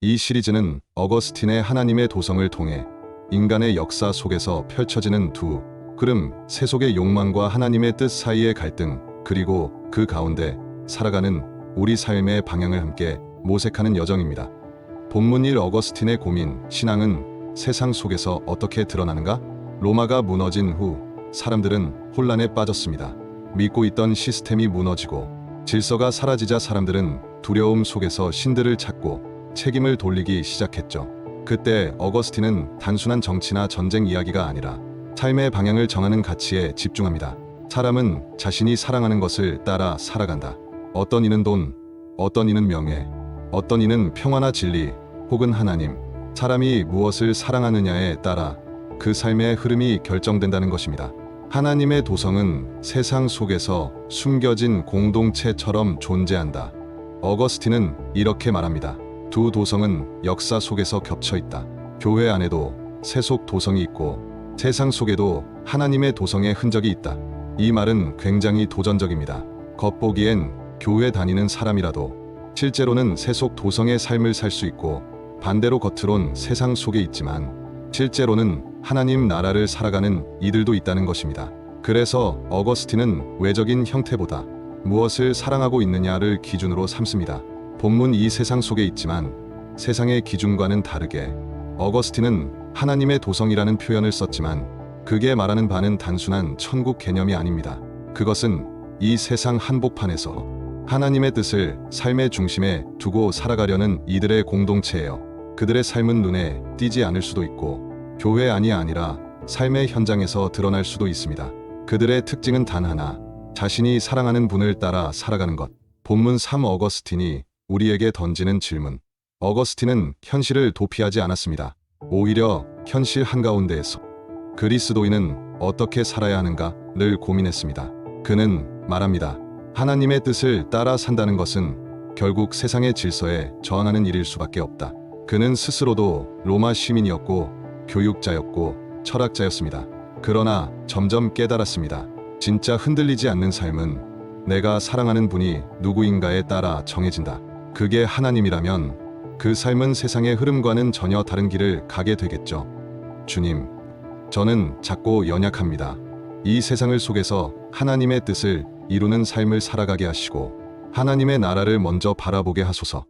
이 시리즈는 어거스틴의 하나님의 도성을 통해 인간의 역사 속에서 펼쳐지는 두 흐름, 세속의 욕망과 하나님의 뜻 사이의 갈등, 그리고 그 가운데 살아가는 우리 삶의 방향을 함께 모색하는 여정입니다. 본문 1 어거스틴의 고민, 신앙은 세상 속에서 어떻게 드러나는가? 로마가 무너진 후 사람들은 혼란에 빠졌습니다. 믿고 있던 시스템이 무너지고 질서가 사라지자 사람들은 두려움 속에서 신들을 찾고 책임을 돌리기 시작했죠. 그때 어거스틴은 단순한 정치나 전쟁 이야기가 아니라 삶의 방향을 정하는 가치에 집중합니다. 사람은 자신이 사랑하는 것을 따라 살아간다. 어떤 이는 돈, 어떤 이는 명예, 어떤 이는 평화나 진리, 혹은 하나님. 사람이 무엇을 사랑하느냐에 따라 그 삶의 흐름이 결정된다는 것입니다. 하나님의 도성은 세상 속에서 숨겨진 공동체처럼 존재한다. 어거스틴은 이렇게 말합니다. 두 도성은 역사 속에서 겹쳐 있다. 교회 안에도 세속 도성이 있고 세상 속에도 하나님의 도성의 흔적이 있다. 이 말은 굉장히 도전적입니다. 겉보기엔 교회 다니는 사람이라도 실제로는 세속 도성의 삶을 살 수 있고 반대로 겉으론 세상 속에 있지만 실제로는 하나님 나라를 살아가는 이들도 있다는 것입니다. 그래서 어거스틴은 외적인 형태보다 무엇을 사랑하고 있느냐를 기준으로 삼습니다. 본문 이 세상 속에 있지만 세상의 기준과는 다르게 어거스틴은 하나님의 도성이라는 표현을 썼지만 그게 말하는 바는 단순한 천국 개념이 아닙니다. 그것은 이 세상 한복판에서 하나님의 뜻을 삶의 중심에 두고 살아가려는 이들의 공동체예요. 그들의 삶은 눈에 띄지 않을 수도 있고 교회 안이 아니라 삶의 현장에서 드러날 수도 있습니다. 그들의 특징은 단 하나, 자신이 사랑하는 분을 따라 살아가는 것. 본문 3 어거스틴이 우리에게 던지는 질문. 어거스틴은 현실을 도피하지 않았습니다. 오히려 현실 한가운데에서 그리스도인은 어떻게 살아야 하는가를 고민했습니다. 그는 말합니다. 하나님의 뜻을 따라 산다는 것은 결국 세상의 질서에 저항하는 일일 수밖에 없다. 그는 스스로도 로마 시민이었고 교육자였고 철학자였습니다. 그러나 점점 깨달았습니다. 진짜 흔들리지 않는 삶은 내가 사랑하는 분이 누구인가에 따라 정해진다. 그게 하나님이라면 그 삶은 세상의 흐름과는 전혀 다른 길을 가게 되겠죠. 주님, 저는 작고 연약합니다. 이 세상을 속에서 하나님의 뜻을 이루는 삶을 살아가게 하시고 하나님의 나라를 먼저 바라보게 하소서.